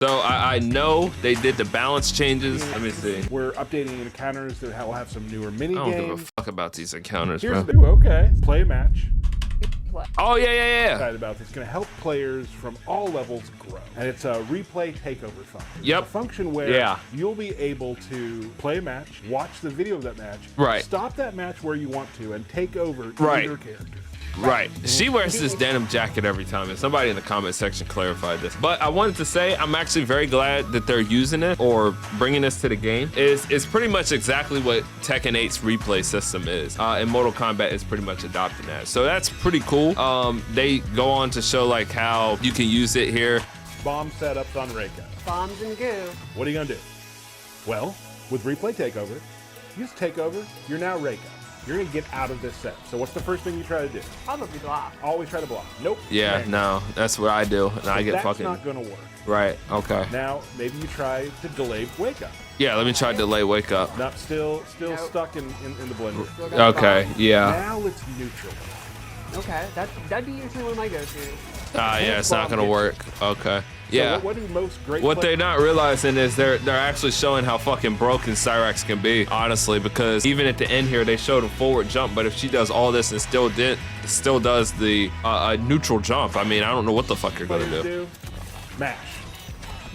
So I know they did the balance changes. Let me see. We're updating encounters that will have some newer mini games. I don't give a fuck about these encounters, Here's bro. the, okay. Play a match. Oh, yeah. Excited about this. It's going to help players from all levels grow. And it's a replay takeover function. Yep. It's a function where you'll be able to play a match, watch the video of that match, stop that match where you want to, and take over either character. Right. She wears this denim jacket every time, and somebody in the comment section clarified this. But I wanted to say I'm actually very glad that they're using it or bringing this to the game. It's pretty much exactly what Tekken 8's replay system is. And Mortal Kombat is pretty much adopting that. So that's pretty cool. They go on to show like how you can use it here. Bomb setups on Reiko. Bombs and goo. What are you gonna do? Well, with replay takeover, use takeover, you're now Reiko. You're gonna get out of this set. So what's the first thing you try to do? Probably block. Always try to block. Nope. Yeah, no, that's what I do. And I get fucking. That's not gonna work. Right, okay. Now, maybe you try to delay wake up. Yeah, let me try delay wake up. Not still stuck in the blender. Okay, yeah. Now it's neutral. Okay, that'd be usually one of my go-tos. Yeah, it's not gonna work. Okay. Yeah. So what do most great What they're not realizing is they're actually showing how fucking broken Cyrax can be, honestly, because even at the end here they showed a forward jump, but if she does all this and still does the neutral jump, I mean, I don't know what the fuck you're gonna do. Mash.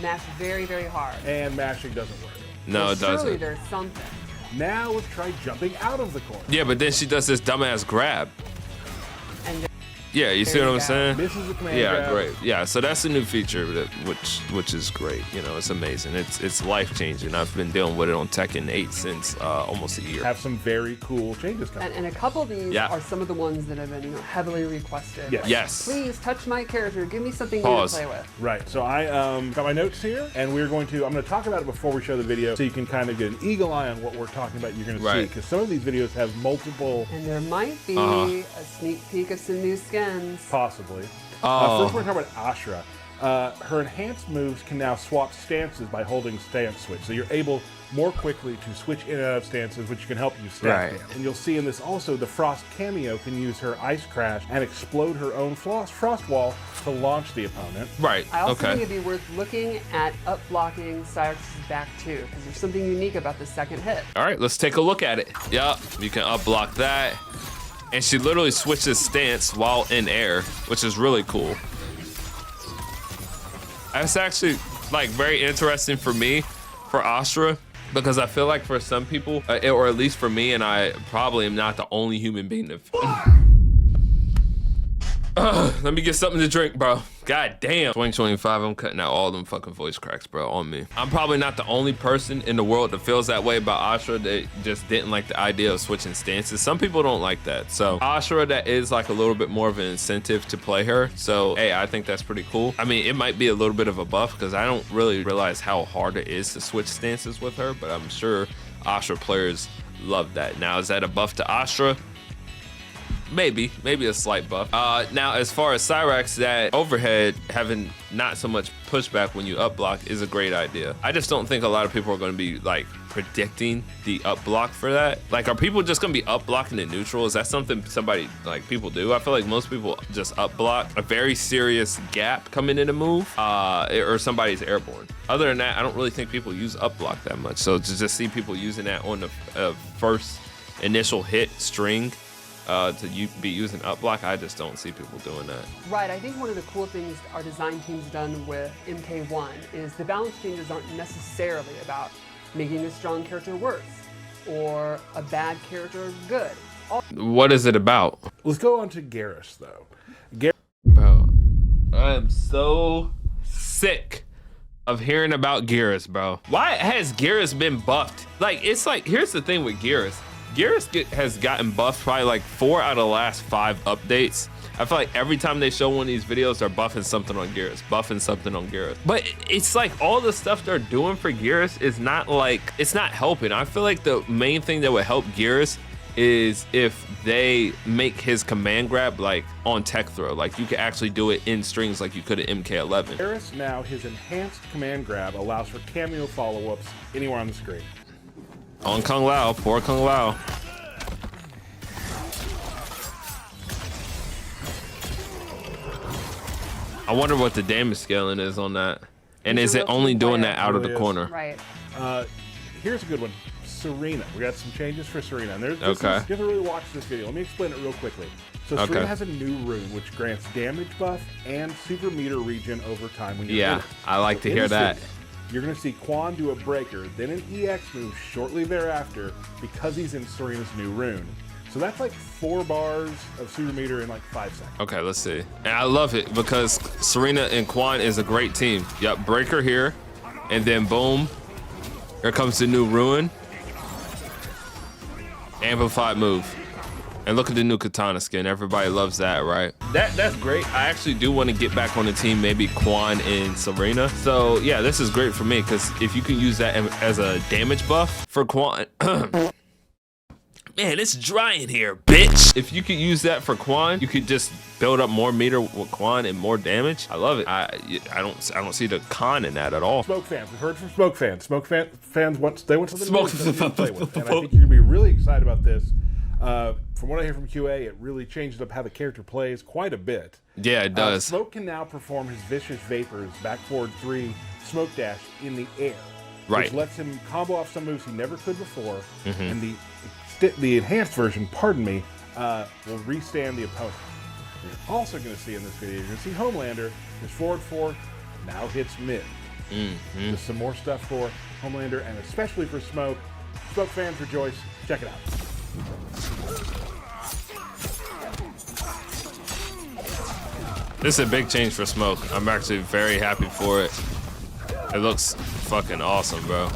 Mash very, very hard. And mashing doesn't work. No, it doesn't. Surely there's something. Now let's try jumping out of the corner. Yeah, but then she does this dumbass grab. And Yeah, you see what I'm saying? Misses the command Yeah, grab. great. Yeah, so that's a new feature that which is great. You know, it's amazing. It's life changing. I've been dealing with it on Tekken 8 since almost a year. Have some very cool changes coming. And a couple of these are some of the ones that have been heavily requested. Yes. Like, Yes. Please touch my character. Give me something Pause. new to play with. Right. So I got my notes here, and I'm going to talk about it before we show the video, so you can kind of get an eagle eye on what we're talking about. You're going to see, because some of these videos have multiple. And there might be a sneak peek of some new skins. Possibly. First, we're talking about Ashra. Her enhanced moves can now swap stances by holding stance switch, so you're able more quickly to switch in and out of stances, which can help you stack down. And you'll see in this also, the Frost cameo can use her Ice Crash and explode her own Frost Wall to launch the opponent. Right. I also think it'd be worth looking at up blocking Cyrax's back too, because there's something unique about the second hit. All right, let's take a look at it. Yup, you can up block that. And she literally switches stance while in air, which is really cool. That's actually like very interesting for me, for Ashra, because I feel like for some people, or at least for me, and I probably am not the only human being that. Let me get something to drink, bro. God damn. 2025, I'm cutting out all them fucking voice cracks, bro, on me. I'm probably not the only person in the world that feels that way about Ashra, that just didn't like the idea of switching stances. Some people don't like that. So Ashra, that is like a little bit more of an incentive to play her. So, hey, I think that's pretty cool. I mean, it might be a little bit of a buff because I don't really realize how hard it is to switch stances with her, but I'm sure Ashra players love that. Now, is that a buff to Ashra? Maybe a slight buff. Now, as far as Cyrax, that overhead having not so much pushback when you up block is a great idea. I just don't think a lot of people are going to be like predicting the up block for that. Like, are people just going to be up blocking in neutral? Is that something people do? I feel like most people just up block a very serious gap coming in a move, or somebody's airborne. Other than that, I don't really think people use up block that much. So to just see people using that on the first initial hit string, to be using up block, I just don't see people doing that. Right, I think one of the cool things our design team's done with MK1 is the balance changes aren't necessarily about making a strong character worse or a bad character good. What is it about? Let's go on to Geras, though. Bro, I am so sick of hearing about Geras, bro. Why has Geras been buffed? Like, it's like, here's the thing with Geras. Geras has gotten buffed probably like 4 out of the last 5 updates. I feel like every time they show one of these videos, they're buffing something on Geras, But it's like all the stuff they're doing for Geras is not like, it's not helping. I feel like the main thing that would help Geras is if they make his command grab like on tech throw. Like you can actually do it in strings like you could at MK11. Geras now, his enhanced command grab allows for cameo follow-ups anywhere on the screen. On Kung Lao, poor Kung Lao. I wonder what the damage scaling is on that. And is it only doing that out of the corner? Right. Here's a good one. Sareena. We got some changes for Sareena. And you have to really watch this video. Let me explain it real quickly. So Sareena has a new rune which grants damage buff and super meter regen over time when you're I like to hear that. You're going to see Quan do a breaker, then an EX move shortly thereafter because he's in Sereena's new rune. So that's like 4 bars of super meter in like 5 seconds. Okay, let's see. And I love it because Sareena and Quan is a great team. Yep, breaker here, and then boom, here comes the new rune. Amplified move. And look at the new katana skin. Everybody loves that, right? That's great. I actually do want to get back on the team, maybe Quan and Sareena. So yeah, this is great for me because if you can use that as a damage buff for Quan. Man, it's dry in here, bitch. If you could use that for Quan, you could just build up more meter with Quan and more damage. I love it. I don't see the con in that at all. Smoke fans, we've heard from Smoke fans. Smoke fans want something new to play with, and I think you're gonna be really excited about this. From what I hear from QA, it really changes up how the character plays quite a bit. Yeah, it does. Smoke can now perform his vicious vapors, back forward 3, smoke dash in the air, which lets him combo off some moves he never could before, and the enhanced version, will restand the opponent. You're also going to see in this video, you're going to see Homelander, his forward 4 now hits mid. Just some more stuff for Homelander and especially for Smoke. Smoke fans rejoice. Check it out. This is a big change for Smoke. I'm actually very happy for it. It looks fucking awesome, bro.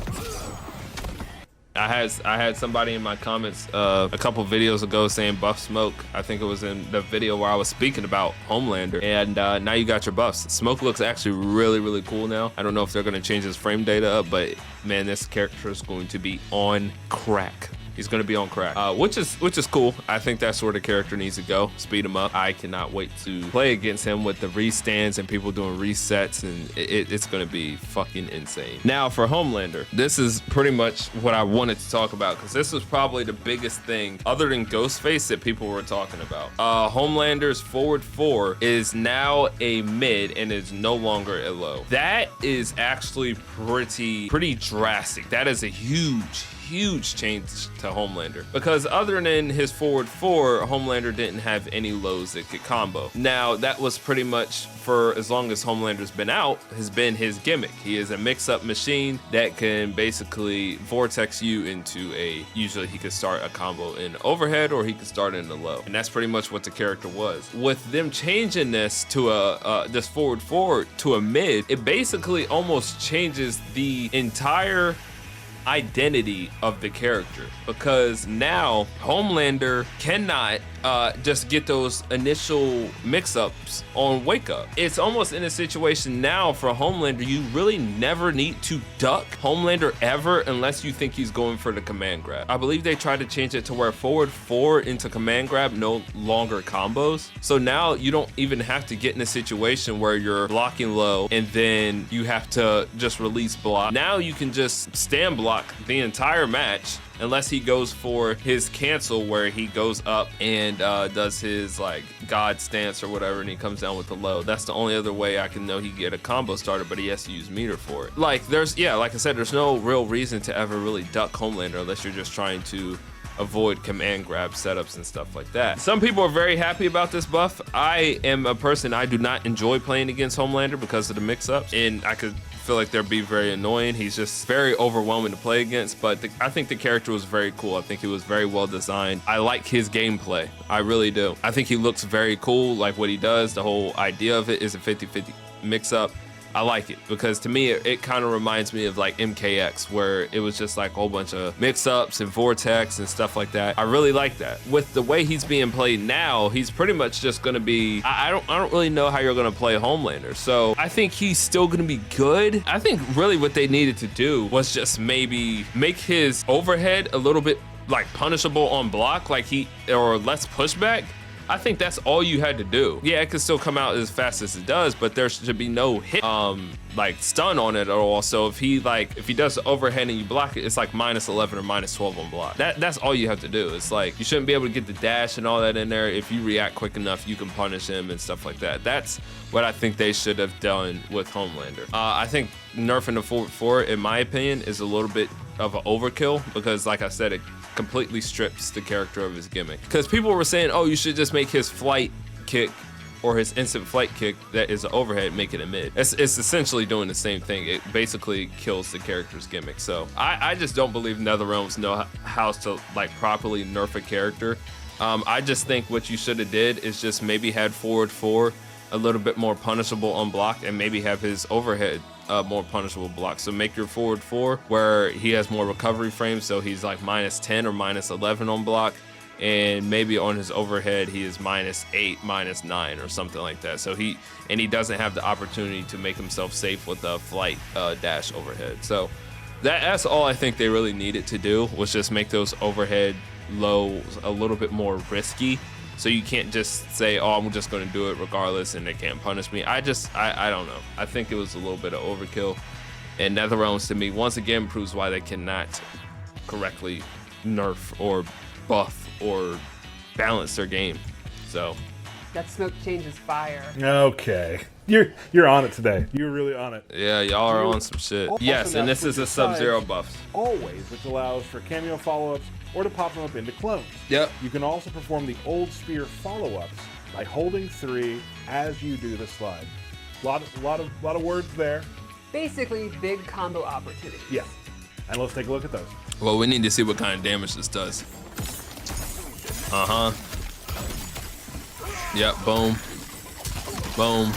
I had somebody in my comments a couple videos ago saying buff Smoke. I think it was in the video where I was speaking about Homelander. And now you got your buffs. Smoke looks actually really, really cool now. I don't know if they're gonna change his frame data up, but man, this character is going to be on crack. He's going to be on crack, which is cool. I think that's where the character needs to go. Speed him up. I cannot wait to play against him with the restands and people doing resets, and it's going to be fucking insane. Now for Homelander, this is pretty much what I wanted to talk about because this was probably the biggest thing other than Ghostface that people were talking about. Homelander's forward 4 is now a mid and is no longer a low. That is actually pretty drastic. That is a huge change to Homelander because other than his forward 4, Homelander didn't have any lows that could combo. Now that was pretty much for as long as Homelander's been out, has been his gimmick. He is a mix-up machine that can basically vortex you into usually he could start a combo in overhead or he could start in the low. And that's pretty much what the character was. With them changing this to this forward 4 to a mid, it basically almost changes the entire identity of the character because now Homelander cannot just get those initial mix-ups on wake up. It's almost in a situation now for Homelander, you really never need to duck Homelander ever unless you think he's going for the command grab. I believe they tried to change it to where forward 4 into command grab no longer combos. So now you don't even have to get in a situation where you're blocking low and then you have to just release block. Now you can just stand block the entire match unless he goes for his cancel where he goes up and does his like God stance or whatever and he comes down with the low. That's the only other way I can know he can get a combo started, but he has to use meter for it. Like like I said, there's no real reason to ever really duck Homelander unless you're just trying to avoid command grab setups and stuff like that. Some people are very happy about this buff. I am a person, I do not enjoy playing against Homelander because of the mix-ups, and I could feel like they'd be very annoying. He's just very overwhelming to play against, but I think the character was very cool. I think he was very well designed. I like his gameplay. I really do. I think he looks very cool, like what he does. The whole idea of it is a 50-50 mix-up. I like it because to me it kind of reminds me of like MKX where it was just like a whole bunch of mix-ups and vortex and stuff like that. I really like that. With the way he's being played now, he's pretty much just gonna be, I don't really know how you're gonna play Homelander. So I think he's still gonna be good. I think really what they needed to do was just maybe make his overhead a little bit like punishable on block, like or less pushback. I think that's all you had to do. Yeah, it could still come out as fast as it does, but there should be no hit like stun on it at all. So if he does the overhead and you block it, it's like -11 or -12 on block. That's all you have to do. It's like you shouldn't be able to get the dash and all that in there. If you react quick enough, you can punish him and stuff like that. That's what I think they should have done with Homelander. I think nerfing the forward 4, in my opinion, is a little bit of an overkill because, like I said, it completely strips the character of his gimmick. Because people were saying, oh, you should just make his flight kick or his instant flight kick that is an overhead, make it a mid. It's essentially doing the same thing. It basically kills the character's gimmick. So I just don't believe NetherRealms know how to like properly nerf a character. I just think what you should have did is just maybe had forward 4 a little bit more punishable on block and maybe have his overhead more punishable block. So make your forward 4 where he has more recovery frames, so he's like -10 or -11 on block, and maybe on his overhead he is -8, -9 or something like that. So he doesn't have the opportunity to make himself safe with the flight dash overhead. So that's all I think they really needed to do, was just make those overhead lows a little bit more risky. So you can't just say, oh, I'm just going to do it regardless and they can't punish me. I don't know. I think it was a little bit of overkill. And NetherRealms, to me, once again, proves why they cannot correctly nerf or buff or balance their game. So that smoke changes fire. Okay. You're on it today. You're really on it. Yeah, y'all are on some shit. Yes, and this is a Sub-Zero buff. Always, which allows for cameo follow-ups or to pop them up into clones. Yep. You can also perform the old spear follow-ups by holding 3 as you do the slide. Lot of words there. Basically, big combo opportunity. Yeah. And let's take a look at those. Well, we need to see what kind of damage this does. Uh-huh. Yep, boom. Boom.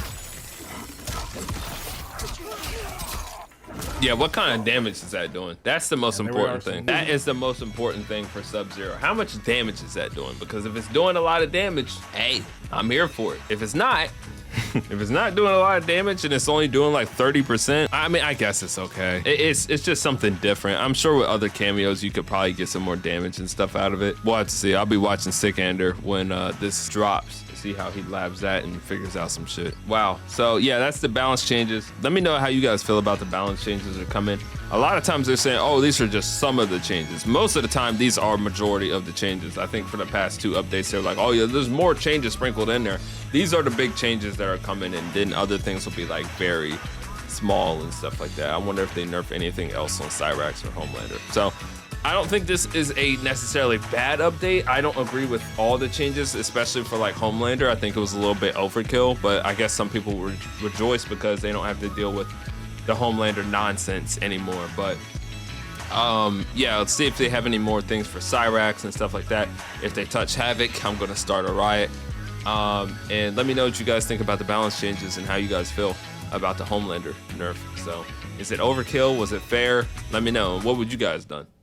Yeah, what kind of damage is that doing? That's the most important thing. That is the most important thing for Sub-Zero. How much damage is that doing? Because if it's doing a lot of damage, hey, I'm here for it. If it's not, if it's not doing a lot of damage and it's only doing like 30%, I mean, I guess it's okay. It's just something different. I'm sure with other cameos, you could probably get some more damage and stuff out of it. We'll have to see. I'll be watching Sikander when this drops. See how he labs that and figures out some shit. Wow. So yeah, that's the balance changes. Let me know how you guys feel about the balance changes that come in. A lot of times they're saying, oh, these are just some of the changes. Most of the time, these are majority of the changes. I think for the past 2 updates, they're like, oh yeah, there's more changes sprinkled in there. These are the big changes that are coming, and then other things will be like very small and stuff like that. I wonder if they nerf anything else on Cyrax or Homelander. So I don't think this is a necessarily bad update. I don't agree with all the changes, especially for like Homelander. I think it was a little bit overkill, but I guess some people rejoice because they don't have to deal with the Homelander nonsense anymore. But yeah, let's see if they have any more things for Cyrax and stuff like that. If they touch Havoc, I'm gonna start a riot. And let me know what you guys think about the balance changes and how you guys feel about the Homelander nerf. So is it overkill? Was it fair? Let me know. What would you guys done?